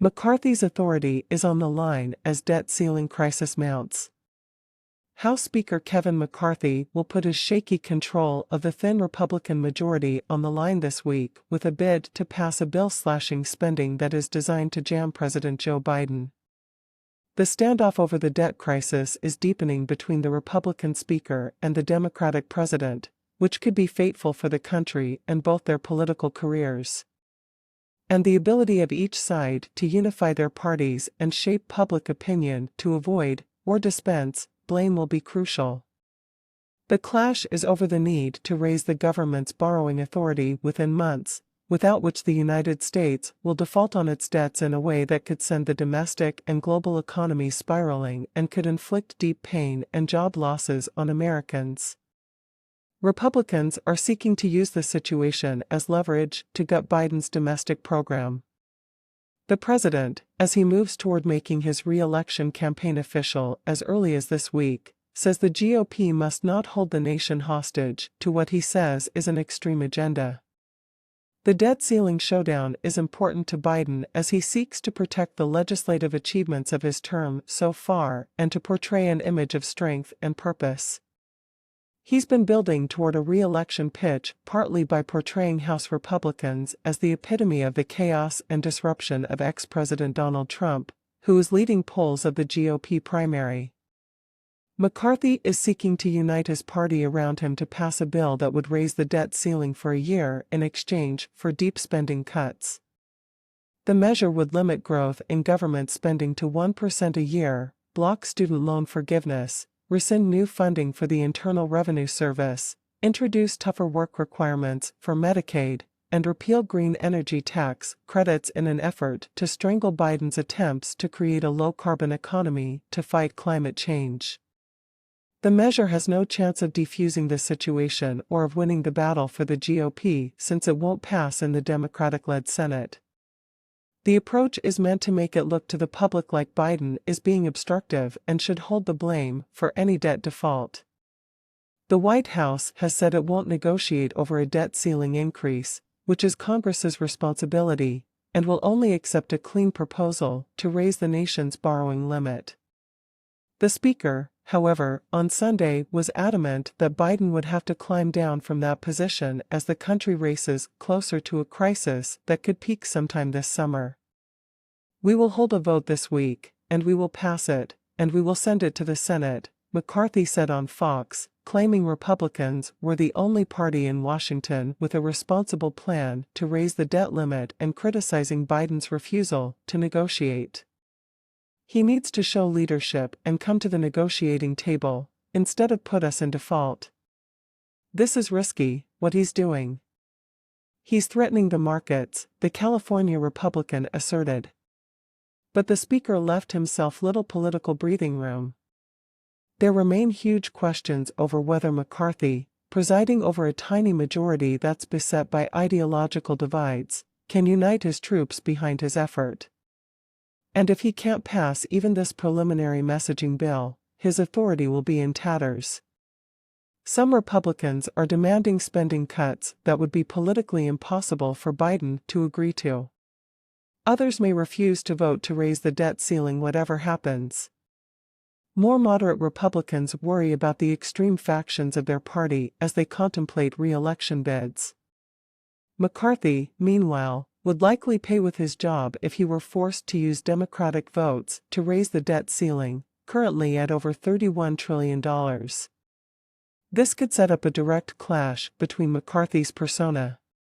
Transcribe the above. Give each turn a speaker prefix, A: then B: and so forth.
A: McCarthy's authority is on the line as debt ceiling crisis mounts. House Speaker Kevin McCarthy will put his shaky control of the thin Republican majority on the line this week with a bid to pass a bill slashing spending that is designed to jam President Joe Biden. The standoff over the debt crisis is deepening between the Republican Speaker and the Democratic President, which could be fateful for the country and both their political careers. And the ability of each side to unify their parties and shape public opinion to avoid, or dispense, blame will be crucial. The clash is over the need to raise the government's borrowing authority within months, without which the United States will default on its debts in a way that could send the domestic and global economies spiraling and could inflict deep pain and job losses on Americans. Republicans are seeking to use the situation as leverage to gut Biden's domestic program. The president, as he moves toward making his re-election campaign official as early as this week, says the GOP must not hold the nation hostage to what he says is an extreme agenda. The debt ceiling showdown is important to Biden as he seeks to protect the legislative achievements of his term so far and to portray an image of strength and purpose. He's been building toward a re-election pitch partly by portraying House Republicans as the epitome of the chaos and disruption of ex-President Donald Trump, who is leading polls of the GOP primary. McCarthy is seeking to unite his party around him to pass a bill that would raise the debt ceiling for a year in exchange for deep spending cuts. The measure would limit growth in government spending to 1% a year, block student loan forgiveness, rescind new funding for the Internal Revenue Service, introduce tougher work requirements for Medicaid, and repeal green energy tax credits in an effort to strangle Biden's attempts to create a low-carbon economy to fight climate change. The measure has no chance of defusing the situation or of winning the battle for the GOP since it won't pass in the Democratic-led Senate. The approach is meant to make it look to the public like Biden is being obstructive and should hold the blame for any debt default. The White House has said it won't negotiate over a debt ceiling increase, which is Congress's responsibility, and will only accept a clean proposal to raise the nation's borrowing limit. The Speaker, however, on Sunday was adamant that Biden would have to climb down from that position as the country races closer to a crisis that could peak sometime this summer. "We will hold a vote this week, and we will pass it, and we will send it to the Senate," McCarthy said on Fox, claiming Republicans were the only party in Washington with a responsible plan to raise the debt limit and criticizing Biden's refusal to negotiate. He needs to show leadership and come to the negotiating table, instead of put us in default. This is risky, what he's doing. He's threatening the markets, the California Republican asserted. But the Speaker left himself little political breathing room. There remain huge questions over whether McCarthy, presiding over a tiny majority that's beset by ideological divides, can unite his troops behind his effort. And if he can't pass even this preliminary messaging bill, his authority will be in tatters. Some Republicans are demanding spending cuts that would be politically impossible for Biden to agree to. Others may refuse to vote to raise the debt ceiling whatever happens. More moderate Republicans worry about the extreme factions of their party as they contemplate re-election bids. McCarthy, meanwhile, would likely pay with his job if he were forced to use Democratic votes to raise the debt ceiling, currently at over $31 trillion. This could set up a direct clash between McCarthy's persona,